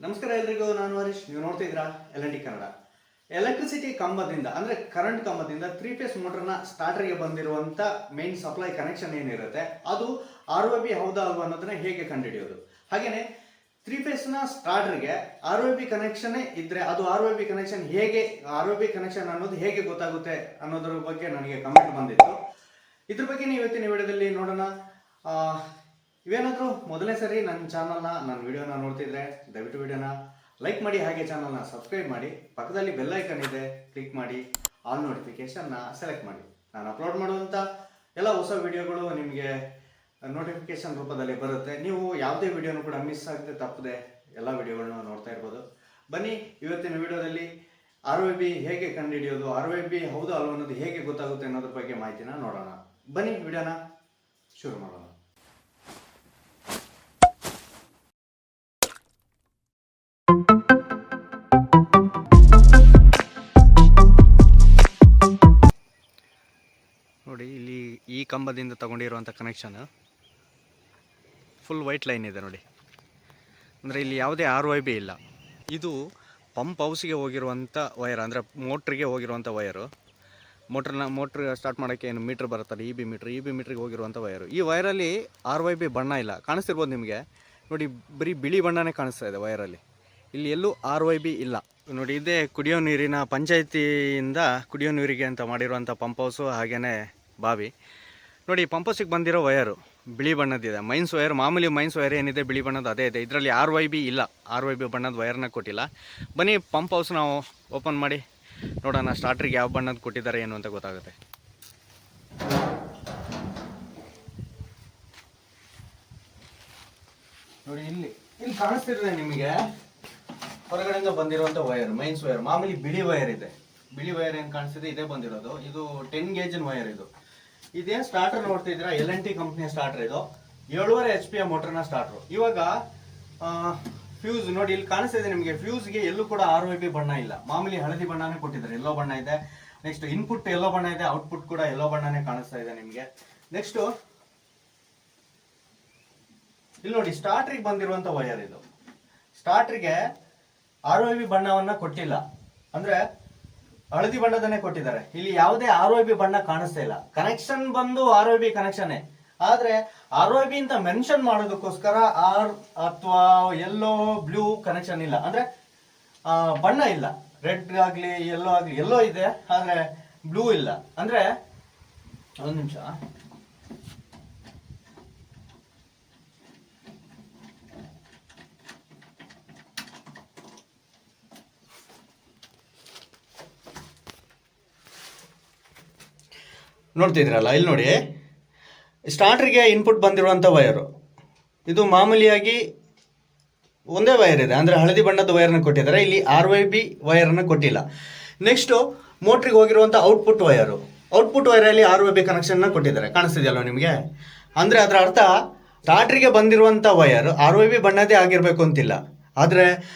ನಮಸ್ಕಾರ ಎಲ್ರಿಗೂ, ನಾನು ಹರೀಶ್. ನೀವು ನೋಡ್ತಿದ್ದೀರಾ LNT ಕನ್ನಡ. ಎಲೆಕ್ಟ್ರಿಸಿಟಿ ಕಂಬದಿಂದ ಅಂದರೆ ಕರೆಂಟ್ ಕಂಬದಿಂದ 3 ಫೇಸ್ ಮೋಟರ್ನ ಸ್ಟಾರ್ಟರ್ಗೆ ಬಂದಿರುವಂಥ ಮೇನ್ ಸಪ್ಲೈ ಕನೆಕ್ಷನ್ ಏನಿರುತ್ತೆ ಅದು ROB ಹೌದಾ ಅಲ್ವಾ ಅನ್ನೋದನ್ನ ಹೇಗೆ ಕಂಡುಹಿಡಿಯೋದು. ಹಾಗೆಯೇ 3 ಫೇಸ್ನ ಸ್ಟಾರ್ಟರ್ಗೆ ROB ಕನೆಕ್ಷನ್ ಇದ್ದರೆ ಅದು ROB ಕನೆಕ್ಷನ್ ಹೇಗೆ ಅನ್ನೋದು ಹೇಗೆ ಗೊತ್ತಾಗುತ್ತೆ ಅನ್ನೋದ್ರ ಬಗ್ಗೆ ನನಗೆ ಕಮೆಂಟ್ ಬಂದಿತ್ತು. ಇದ್ರ ಬಗ್ಗೆ ನೀವು ಇವತ್ತಿನ ವಿಡಿಯೋದಲ್ಲಿ ನೋಡೋಣ. ಇವೇನಾದರೂ ಮೊದಲನೇ ಸರಿ ನನ್ನ ವಿಡಿಯೋನ ನೋಡ್ತಿದ್ರೆ ದಯವಿಟ್ಟು ವಿಡಿಯೋನ ಲೈಕ್ ಮಾಡಿ, ಹಾಗೆ ಚಾನಲ್ನ ಸಬ್ಸ್ಕ್ರೈಬ್ ಮಾಡಿ. ಪಕ್ಕದಲ್ಲಿ ಬೆಲ್ ಐಕನ್ ಇದೆ, ಕ್ಲಿಕ್ ಮಾಡಿ, ಆಲ್ ನೋಟಿಫಿಕೇಶನ್ನ ಸೆಲೆಕ್ಟ್ ಮಾಡಿ. ನಾನು ಅಪ್ಲೋಡ್ ಮಾಡುವಂಥ ಎಲ್ಲ ಹೊಸ ವಿಡಿಯೋಗಳು ನಿಮಗೆ ನೋಟಿಫಿಕೇಶನ್ ರೂಪದಲ್ಲಿ ಬರುತ್ತೆ. ನೀವು ಯಾವುದೇ ವಿಡಿಯೋನು ಕೂಡ ಮಿಸ್ ಆಗದೆ ತಪ್ಪದೆ ಎಲ್ಲ ವಿಡಿಯೋಗಳನ್ನ ನೋಡ್ತಾ ಇರ್ಬೋದು. ಬನ್ನಿ, ಇವತ್ತಿನ ವಿಡಿಯೋದಲ್ಲಿ ROB ಹೇಗೆ ಕಂಡುಹಿಡಿಯೋದು, ROB ಹೌದು ಅಲ್ವ ಅನ್ನೋದು ಹೇಗೆ ಗೊತ್ತಾಗುತ್ತೆ ಅನ್ನೋದ್ರ ಬಗ್ಗೆ ಮಾಹಿತಿನ ನೋಡೋಣ. ಬನ್ನಿ, ವಿಡಿಯೋನ ಶುರು ಮಾಡೋಣ. ನೋಡಿ, ಇಲ್ಲಿ ಈ ಕಂಬದಿಂದ ತಗೊಂಡಿರುವಂಥ ಕನೆಕ್ಷನ್ ಫುಲ್ ವೈಟ್ ಲೈನ್ ಇದೆ ನೋಡಿ. ಅಂದರೆ ಇಲ್ಲಿ ಯಾವುದೇ ROB ಇಲ್ಲ. ಇದು ಪಂಪ್ ಹೌಸಿಗೆ ಹೋಗಿರುವಂಥ ವೈರ್, ಅಂದರೆ ಮೋಟ್ರಿಗೆ ಹೋಗಿರುವಂಥ ವೈರು. ಮೋಟ್ರ್ ಸ್ಟಾರ್ಟ್ ಮಾಡೋಕ್ಕೆ ಏನು ಮೀಟ್ರ್ ಬರುತ್ತಲ್ಲ, EB ಮೀಟ್ರಿಗೆ ಹೋಗಿರುವಂಥ ವೈರು. ಈ ವೈರಲ್ಲಿ ROB ಬಣ್ಣ ಇಲ್ಲ, ಕಾಣಿಸ್ತಿರ್ಬೋದು ನಿಮಗೆ. ನೋಡಿ, ಬರೀ ಬಿಳಿ ಬಣ್ಣನೇ ಕಾಣಿಸ್ತಾ ಇದೆ ವೈರಲ್ಲಿ. ಇಲ್ಲಿ ಎಲ್ಲೂ ROB ಇಲ್ಲ ನೋಡಿ. ಇದೇ ಕುಡಿಯೋ ನೀರಿನ ಪಂಚಾಯಿತಿಯಿಂದ ಕುಡಿಯೋ ನೀರಿಗೆ ಅಂತ ಮಾಡಿರುವಂಥ ಪಂಪ್ ಹೌಸು, ಹಾಗೆಯೇ ಬಾವಿ. ನೋಡಿ, ಪಂಪ್ ಹೌಸಿಗೆ ಬಂದಿರೋ ವಯರು ಬಿಳಿ ಬಣ್ಣದಿದೆ. ಮೈನ್ಸ್ ವೈರ್, ಮಾಮೂಲಿ ಮೈನ್ಸ್ ವೈರ್ ಏನಿದೆ ಬಿಳಿ ಬಣ್ಣದ ಅದೇ ಇದೆ. ಇದರಲ್ಲಿ ROB ಇಲ್ಲ, ROB ಬಣ್ಣದ ವೈರ್ನ ಕೊಟ್ಟಿಲ್ಲ. ಬನ್ನಿ, ಪಂಪ್ ಹೌಸ್ ನಾವು ಓಪನ್ ಮಾಡಿ ನೋಡೋಣ, ಸ್ಟಾರ್ಟ್ರಿಗೆ ಯಾವ ಬಣ್ಣದ ಕೊಟ್ಟಿದ್ದಾರೆ ಏನು ಅಂತ ಗೊತ್ತಾಗುತ್ತೆ. ನೋಡಿ, ಇಲ್ಲಿ ಕಾಣಿಸ್ತಿರುತ್ತೆ ನಿಮಗೆ, ಹೊರಗಡೆಯಿಂದ ಬಂದಿರುವಂಥ ವೈರ್, ಮೈನ್ಸ್ ವೈರ್, ಮಾಮೂಲಿ ಬಿಳಿ ವೈರ್ ಇದೆ. ಬಿಳಿ ವೈರ್ ಏನು ಕಾಣಿಸ್ತಿದೆ ಇದೇ ಬಂದಿರೋದು. ಇದು 10 ಗೇಜಿನ ವೈರ್. ಇದೇನು ಸ್ಟಾರ್ಟರ್ ನೋಡ್ತಿದ್ದೀರಾ, LNT ಕಂಪ್ನಿಯ ಸ್ಟಾರ್ಟರ್. ಇದು 7.5 HP ಮೋಟರ್ನ ಸ್ಟಾರ್ಟರ್. ಇವಾಗ ಫ್ಯೂಸ್ ನೋಡಿ, ಇಲ್ಲಿ ಕಾಣಿಸ್ತಿದೆ ನಿಮಗೆ. ಫ್ಯೂಸ್ಗೆ ಎಲ್ಲೂ ಕೂಡ ROB ಬಣ್ಣ ಇಲ್ಲ, ಮಾಮೂಲಿ ಹಳದಿ ಬಣ್ಣನೇ ಕೊಟ್ಟಿದ್ದಾರೆ, ಎಲ್ಲೋ ಬಣ್ಣ ಇದೆ. ನೆಕ್ಸ್ಟ್ ಇನ್ಪುಟ್ ಎಲ್ಲೋ ಬಣ್ಣ ಇದೆ, ಔಟ್ಪುಟ್ ಕೂಡ ಎಲ್ಲೋ ಬಣ್ಣನೇ ಕಾಣಿಸ್ತಾ ಇದೆ ನಿಮಗೆ. ನೆಕ್ಸ್ಟ್ ಇಲ್ಲಿ ನೋಡಿ, ಸ್ಟಾರ್ಟ್ರಿಗೆ ಬಂದಿರುವಂಥ ವೈರ್ ಇದು. ಸ್ಟಾರ್ಟ್ರಿಗೆ ROB ಬಣ್ಣವನ್ನ ಕೊಟ್ಟಿಲ್ಲ, ಅಂದ್ರೆ ಹಳದಿ ಬಣ್ಣದನ್ನೇ ಕೊಟ್ಟಿದ್ದಾರೆ. ಇಲ್ಲಿ ಯಾವುದೇ ROB ಬಣ್ಣ ಕಾಣಿಸ್ತಾ ಇಲ್ಲ. ಕನೆಕ್ಷನ್ ಬಂದು ROB ಕನೆಕ್ಷನ್, ಆದ್ರೆ ROB ಅಂತ ಮೆನ್ಷನ್ ಮಾಡೋದಕ್ಕೋಸ್ಕರ ಅಥವಾ ಎಲ್ಲೋ ಬ್ಲೂ ಕನೆಕ್ಷನ್ ಇಲ್ಲ, ಅಂದ್ರೆ ಬಣ್ಣ ಇಲ್ಲ. ರೆಡ್ ಆಗ್ಲಿ ಎಲ್ಲೋ ಆಗ್ಲಿ, ಎಲ್ಲೋ ಇದೆ ಆದ್ರೆ ಬ್ಲೂ ಇಲ್ಲ. ಅಂದ್ರೆ ಒಂದು ನಿಮಿಷ, ನೋಡ್ತಿದ್ರಲ್ಲ, ಇಲ್ಲಿ ನೋಡಿ, ಸ್ಟಾರ್ಟರ್ಗೆ ಇನ್ಪುಟ್ ಬಂದಿರುವಂಥ ವೈರು ಇದು ಮಾಮೂಲಿಯಾಗಿ ಒಂದೇ ವೈರ್ ಇದೆ, ಅಂದರೆ ಹಳದಿ ಬಣ್ಣದ ವೈರ್ನ ಕೊಟ್ಟಿದ್ದಾರೆ. ಇಲ್ಲಿ ROB ವೈರನ್ನು ಕೊಟ್ಟಿಲ್ಲ. ನೆಕ್ಸ್ಟು ಮೋಟ್ರಿಗೆ ಹೋಗಿರುವಂಥ ಔಟ್ಪುಟ್ ವೈರಲ್ಲಿ ROB ಕನೆಕ್ಷನ್ನ ಕೊಟ್ಟಿದ್ದಾರೆ, ಕಾಣಿಸ್ತಿದೆಯಲ್ವ ನಿಮಗೆ. ಅಂದರೆ ಅದರ ಅರ್ಥ ಸ್ಟಾರ್ಟ್ರಿಗೆ ಬಂದಿರುವಂಥ ವೈರ್ ROB ಬಣ್ಣದೇ ಆಗಿರಬೇಕು ಅಂತಿಲ್ಲ, ಆದರೆ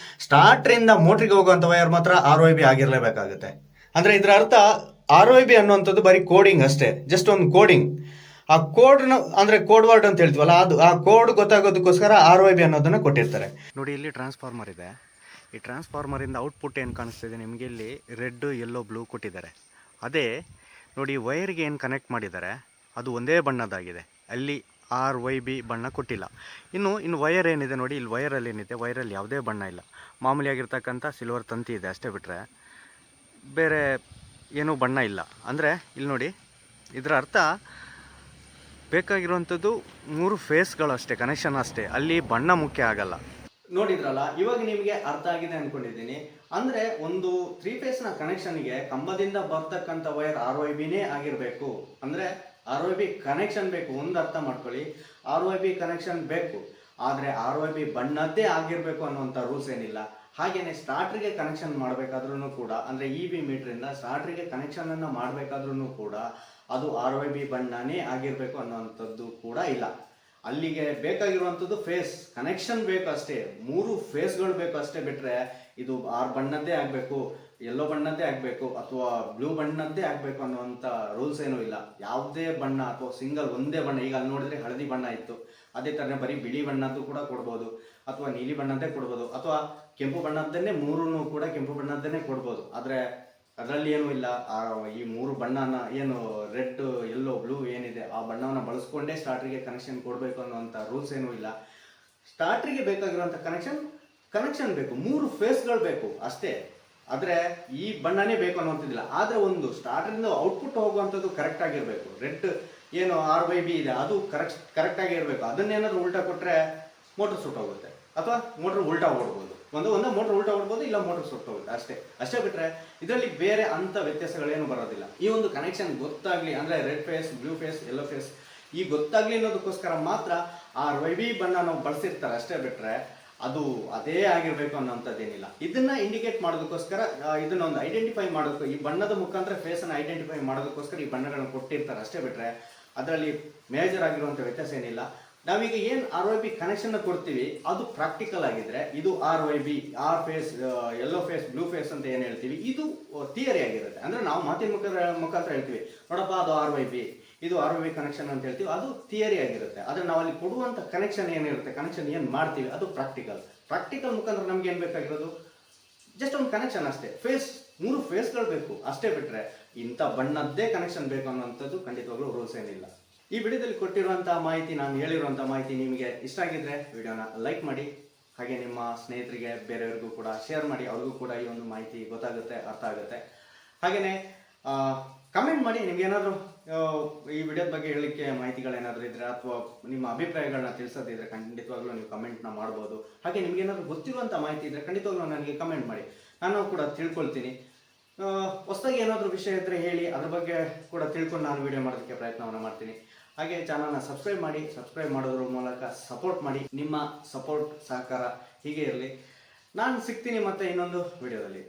ಸ್ಟಾರ್ಟ್ರಿಂದ ಮೋಟ್ರಿಗೆ ಹೋಗುವಂಥ ವೈರ್ ಮಾತ್ರ ROB ಆಗಿರಲೇಬೇಕಾಗುತ್ತೆ. ಅಂದರೆ ಇದರ ಅರ್ಥ ROB ಅನ್ನುವಂಥದ್ದು ಬರೀ ಕೋಡಿಂಗ್ ಅಷ್ಟೇ, ಜಸ್ಟ್ ಒಂದು ಕೋಡಿಂಗ್. ಆ ಕೋಡ್ನ ಅಂದರೆ ಕೋಡ್ ವರ್ಡ್ ಅಂತ ಹೇಳ್ತೀವಲ್ಲ, ಅದು ಆ ಕೋಡ್ ಗೊತ್ತಾಗೋದಕ್ಕೋಸ್ಕರ ROB ಅನ್ನೋದನ್ನು ಕೊಟ್ಟಿರ್ತಾರೆ. ನೋಡಿ, ಇಲ್ಲಿ ಟ್ರಾನ್ಸ್ಫಾರ್ಮರ್ ಇದೆ. ಈ ಟ್ರಾನ್ಸ್ಫಾರ್ಮರಿಂದ ಔಟ್ಪುಟ್ ಏನು ಕಾಣಿಸ್ತಿದೆ ನಿಮಗೆ, ಇಲ್ಲಿ ರೆಡ್ ಯೆಲ್ಲೋ ಬ್ಲೂ ಕೊಟ್ಟಿದ್ದಾರೆ. ಅದೇ ನೋಡಿ, ವೈರ್ಗೆ ಏನು ಕನೆಕ್ಟ್ ಮಾಡಿದ್ದಾರೆ ಅದು ಒಂದೇ ಬಣ್ಣದಾಗಿದೆ, ಅಲ್ಲಿ ROB ಬಣ್ಣ ಕೊಟ್ಟಿಲ್ಲ. ಇನ್ನು ವೈರ್ ಏನಿದೆ ನೋಡಿ, ಇಲ್ಲಿ ವೈರಲ್ಲಿ ಏನಿದೆ, ವೈರಲ್ಲಿ ಯಾವುದೇ ಬಣ್ಣ ಇಲ್ಲ, ಮಾಮೂಲಿಯಾಗಿರ್ತಕ್ಕಂಥ ಸಿಲ್ವರ್ ತಂತಿ ಇದೆ ಅಷ್ಟೇ, ಬಿಟ್ಟರೆ ಬೇರೆ ಏನೂ ಬಣ್ಣ ಇಲ್ಲ. ಅಂದರೆ ಇಲ್ಲಿ ನೋಡಿ, ಇದರ ಅರ್ಥ ಬೇಕಾಗಿರುವಂಥದ್ದು 3 ಫೇಸ್ಗಳಷ್ಟೇ, ಕನೆಕ್ಷನ್ ಅಷ್ಟೇ, ಅಲ್ಲಿ ಬಣ್ಣ ಮುಖ್ಯ ಆಗಲ್ಲ. ನೋಡಿದ್ರಲ್ಲ, ಇವಾಗ ನಿಮಗೆ ಅರ್ಥ ಆಗಿದೆ ಅಂದ್ಕೊಂಡಿದ್ದೀನಿ. ಅಂದರೆ ಒಂದು 3 ಫೇಸ್ನ ಕನೆಕ್ಷನ್ಗೆ ಕಂಬದಿಂದ ಬರ್ತಕ್ಕಂಥ ವೈರ್ ROBನೇ ಆಗಿರಬೇಕು, ಅಂದರೆ ROB ಕನೆಕ್ಷನ್ ಬೇಕು. ಒಂದು ಅರ್ಥ ಮಾಡ್ಕೊಳ್ಳಿ, ROB ಕನೆಕ್ಷನ್ ಬೇಕು, ಆದರೆ ROB ಬಣ್ಣದ್ದೇ ಆಗಿರಬೇಕು ಅನ್ನುವಂಥ ರೂಲ್ಸ್ ಏನಿಲ್ಲ. ಹಾಗೆಯೇ ಸ್ಟಾರ್ಟ್ರಿಗೆ ಕನೆಕ್ಷನ್ ಮಾಡಬೇಕಾದ್ರೂ ಕೂಡ, ಅಂದರೆ EB ಮೀಟ್ರಿಂದ ಸ್ಟಾರ್ಟ್ರಿಗೆ ಕನೆಕ್ಷನನ್ನು ಮಾಡಬೇಕಾದ್ರೂ ಕೂಡ ಅದು ROB ಬಣ್ಣನೇ ಆಗಿರಬೇಕು ಅನ್ನೋವಂಥದ್ದು ಕೂಡ ಇಲ್ಲ. ಅಲ್ಲಿಗೆ ಬೇಕಾಗಿರುವಂಥದ್ದು ಫೇಸ್ ಕನೆಕ್ಷನ್ ಬೇಕು ಅಷ್ಟೇ, 3 ಫೇಸ್ಗಳು ಬೇಕು ಅಷ್ಟೇ, ಬಿಟ್ಟರೆ ಇದು ಬಣ್ಣದ್ದೇ ಆಗಬೇಕು, ಯೆಲ್ಲೋ ಬಣ್ಣದ್ದೇ ಆಗಬೇಕು ಅಥವಾ ಬ್ಲೂ ಬಣ್ಣದ್ದೇ ಆಗಬೇಕು ಅನ್ನುವಂಥ ರೂಲ್ಸ್ ಏನೂ ಇಲ್ಲ. ಯಾವುದೇ ಬಣ್ಣ ಅಥವಾ ಸಿಂಗಲ್ ಒಂದೇ ಬಣ್ಣ, ಈಗ ಅಲ್ಲಿ ನೋಡಿದ್ರೆ ಹಳದಿ ಬಣ್ಣ ಇತ್ತು, ಅದೇ ಥರನೇ ಬರೀ ಬಿಳಿ ಬಣ್ಣದ್ದು ಕೂಡ ಕೊಡ್ಬೋದು, ಅಥವಾ ನೀಲಿ ಬಣ್ಣದ್ದೇ ಕೊಡ್ಬೋದು, ಅಥವಾ ಕೆಂಪು ಬಣ್ಣದ್ದನ್ನೇ ಮೂರನ್ನು ಕೂಡ ಕೆಂಪು ಬಣ್ಣದ್ದನ್ನೇ ಕೊಡ್ಬೋದು. ಆದರೆ ಅದರಲ್ಲಿ ಏನೂ ಇಲ್ಲ. ಈ ಮೂರು ಬಣ್ಣನ ಏನು ರೆಡ್, ಯೆಲ್ಲೋ, ಬ್ಲೂ ಏನಿದೆ ಆ ಬಣ್ಣವನ್ನು ಬಳಸ್ಕೊಂಡೇ ಸ್ಟಾರ್ಟ್ರಿಗೆ ಕನೆಕ್ಷನ್ ಕೊಡಬೇಕು ಅನ್ನುವಂಥ ರೂಲ್ಸ್ ಏನೂ ಇಲ್ಲ. ಸ್ಟಾರ್ಟ್ರಿಗೆ ಬೇಕಾಗಿರುವಂಥ ಕನೆಕ್ಷನ್ ಬೇಕು, 3 ಫೇಸ್ಗಳು ಬೇಕು ಅಷ್ಟೇ. ಆದರೆ ಈ ಬಣ್ಣನೇ ಬೇಕು ಅನ್ನೋಂಥದ್ದಿಲ್ಲ. ಆದರೆ ಒಂದು ಸ್ಟಾರ್ಟರಿಂದ ಔಟ್ಪುಟ್ ಹೋಗುವಂಥದ್ದು ಕರೆಕ್ಟ್ ಆಗಿರಬೇಕು. ರೆಡ್ ಏನು R/B ಇದೆ ಅದು ಕರೆಕ್ಟಾಗಿ ಇರಬೇಕು. ಅದನ್ನೇನಾದರೂ ಉಲ್ಟಾ ಕೊಟ್ಟರೆ ಮೋಟ್ರ್ ಸುಟ್ಟೋಗುತ್ತೆ, ಅಥವಾ ಮೋಟ್ರ್ ಉಲ್ಟಾ ಓಡ್ಬೋದು. ಒಂದು ಮೋಟ್ರ್ ಉಲ್ಟಾ ಓಡ್ಬೋದು, ಇಲ್ಲ ಮೋಟ್ರ್ ಸುಟ್ಟೋಗುತ್ತೆ ಅಷ್ಟೇ ಬಿಟ್ಟರೆ ಇದರಲ್ಲಿ ಬೇರೆ ಅಂಥ ವ್ಯತ್ಯಾಸಗಳೇನು ಬರೋದಿಲ್ಲ. ಈ ಒಂದು ಕನೆಕ್ಷನ್ ಗೊತ್ತಾಗಲಿ, ಅಂದರೆ red phase, blue phase, yellow phase ಈ ಗೊತ್ತಾಗಲಿ ಅನ್ನೋದಕ್ಕೋಸ್ಕರ ಮಾತ್ರ R/B ಬಣ್ಣ ನಾವು ಬಳಸಿರ್ತಾರೆ ಅಷ್ಟೇ ಬಿಟ್ಟರೆ ಅದು ಅದೇ ಆಗಿರಬೇಕು ಅನ್ನೋಂಥದ್ದೇನಿಲ್ಲ. ಇದನ್ನ ಇಂಡಿಕೇಟ್ ಮಾಡೋದಕ್ಕೋಸ್ಕರ, ಇದನ್ನ ಒಂದು ಐಡೆಂಟಿಫೈ ಮಾಡೋದಕ್ಕೆ, ಈ ಬಣ್ಣದ ಮುಖಾಂತರ ಫೇಸನ್ನು ಐಡೆಂಟಿಫೈ ಮಾಡೋದಕ್ಕೋಸ್ಕರ ಈ ಬಣ್ಣಗಳನ್ನು ಕೊಟ್ಟಿರ್ತಾರೆ ಅಷ್ಟೇ ಬಿಟ್ಟರೆ ಅದರಲ್ಲಿ ಮೇಜರ್ ಆಗಿರುವಂಥ ವ್ಯತ್ಯಾಸ ಏನಿಲ್ಲ. ನಾವೀಗ ಏನು R/B ಕನೆಕ್ಷನ್ ಕೊಡ್ತೀವಿ ಅದು ಪ್ರಾಕ್ಟಿಕಲ್ ಆಗಿದ್ರೆ, ಇದು R/B, R phase, yellow phase, blue phase ಅಂತ ಏನು ಹೇಳ್ತೀವಿ ಇದು ಥಿಯರಿ ಆಗಿರುತ್ತೆ. ಅಂದರೆ ನಾವು ಮಾತಿನ ಮುಖಾಂತರ ಹೇಳ್ತೀವಿ, ನೋಡಪ್ಪ ಅದು R/B, ಇದು R/B ಕನೆಕ್ಷನ್ ಅಂತ ಹೇಳ್ತೀವಿ, ಅದು ಥಿಯರಿ ಆಗಿರುತ್ತೆ. ಆದರೆ ನಾವು ಅಲ್ಲಿ ಕೊಡುವಂಥ ಕನೆಕ್ಷನ್ ಏನಿರುತ್ತೆ, ಕನೆಕ್ಷನ್ ಏನು ಮಾಡ್ತೀವಿ ಅದು ಪ್ರಾಕ್ಟಿಕಲ್ ಮುಖಾಂತರ ನಮ್ಗೆ ಏನು ಬೇಕಾಗಿರೋದು ಜಸ್ಟ್ ಒಂದು ಕನೆಕ್ಷನ್ ಅಷ್ಟೇ. 3 ಫೇಸ್ಗಳು ಬೇಕು ಅಷ್ಟೇ ಬಿಟ್ಟರೆ ಇಂಥ ಬಣ್ಣದ್ದೇ ಕನೆಕ್ಷನ್ ಬೇಕು ಅನ್ನೋಂಥದ್ದು ಖಂಡಿತವಾಗ್ಲೂ ರೂಲ್ಸ್ ಏನಿಲ್ಲ. ಈ ವಿಡಿಯೋದಲ್ಲಿ ಕೊಟ್ಟಿರುವಂತಹ ಮಾಹಿತಿ, ನಾನು ಹೇಳಿರುವಂಥ ಮಾಹಿತಿ ನಿಮಗೆ ಇಷ್ಟ ಆಗಿದ್ರೆ ವಿಡಿಯೋನ ಲೈಕ್ ಮಾಡಿ, ಹಾಗೆ ನಿಮ್ಮ ಸ್ನೇಹಿತರಿಗೆ ಬೇರೆಯವ್ರಿಗೂ ಕೂಡ ಶೇರ್ ಮಾಡಿ, ಅವ್ರಿಗೂ ಕೂಡ ಈ ಒಂದು ಮಾಹಿತಿ ಗೊತ್ತಾಗುತ್ತೆ, ಅರ್ಥ ಆಗುತ್ತೆ. ಹಾಗೆಯೇ ಕಮೆಂಟ್ ಮಾಡಿ, ನಿಮ್ಗೇನಾದರೂ ಈ ವಿಡಿಯೋದ ಬಗ್ಗೆ ಹೇಳಲಿಕ್ಕೆ ಮಾಹಿತಿಗಳೇನಾದರೂ ಇದ್ದರೆ ಅಥವಾ ನಿಮ್ಮ ಅಭಿಪ್ರಾಯಗಳನ್ನ ತಿಳಿಸೋದಿದ್ರೆ ಖಂಡಿತವಾಗ್ಲೂ ನೀವು ಕಮೆಂಟ್ನ ಮಾಡ್ಬೋದು. ಹಾಗೆ ನಿಮ್ಗೇನಾದರೂ ಗೊತ್ತಿರುವಂಥ ಮಾಹಿತಿ ಇದ್ದರೆ ಖಂಡಿತವಾಗ್ಲೂ ನನಗೆ ಕಮೆಂಟ್ ಮಾಡಿ, ನಾನು ಕೂಡ ತಿಳ್ಕೊಳ್ತೀನಿ. ಹೊಸದಾಗಿ ಏನಾದರೂ ವಿಷಯ ಇದ್ದರೆ ಹೇಳಿ, ಅದ್ರ ಬಗ್ಗೆ ಕೂಡ ತಿಳ್ಕೊಂಡು ನಾನು ವಿಡಿಯೋ ಮಾಡೋದಕ್ಕೆ ಪ್ರಯತ್ನವನ್ನು ಮಾಡ್ತೀನಿ. ಹಾಗೆ ಚಾನಲ್ನ ಸಬ್ಸ್ಕ್ರೈಬ್ ಮಾಡೋದ್ರ ಮೂಲಕ ಸಪೋರ್ಟ್ ಮಾಡಿ. ನಿಮ್ಮ ಸಪೋರ್ಟ್, ಸಹಕಾರ ಹೀಗೆ ಇರಲಿ. ನಾನು ಸಿಗ್ತೀನಿ ಮತ್ತೆ ಇನ್ನೊಂದು ವಿಡಿಯೋದಲ್ಲಿ.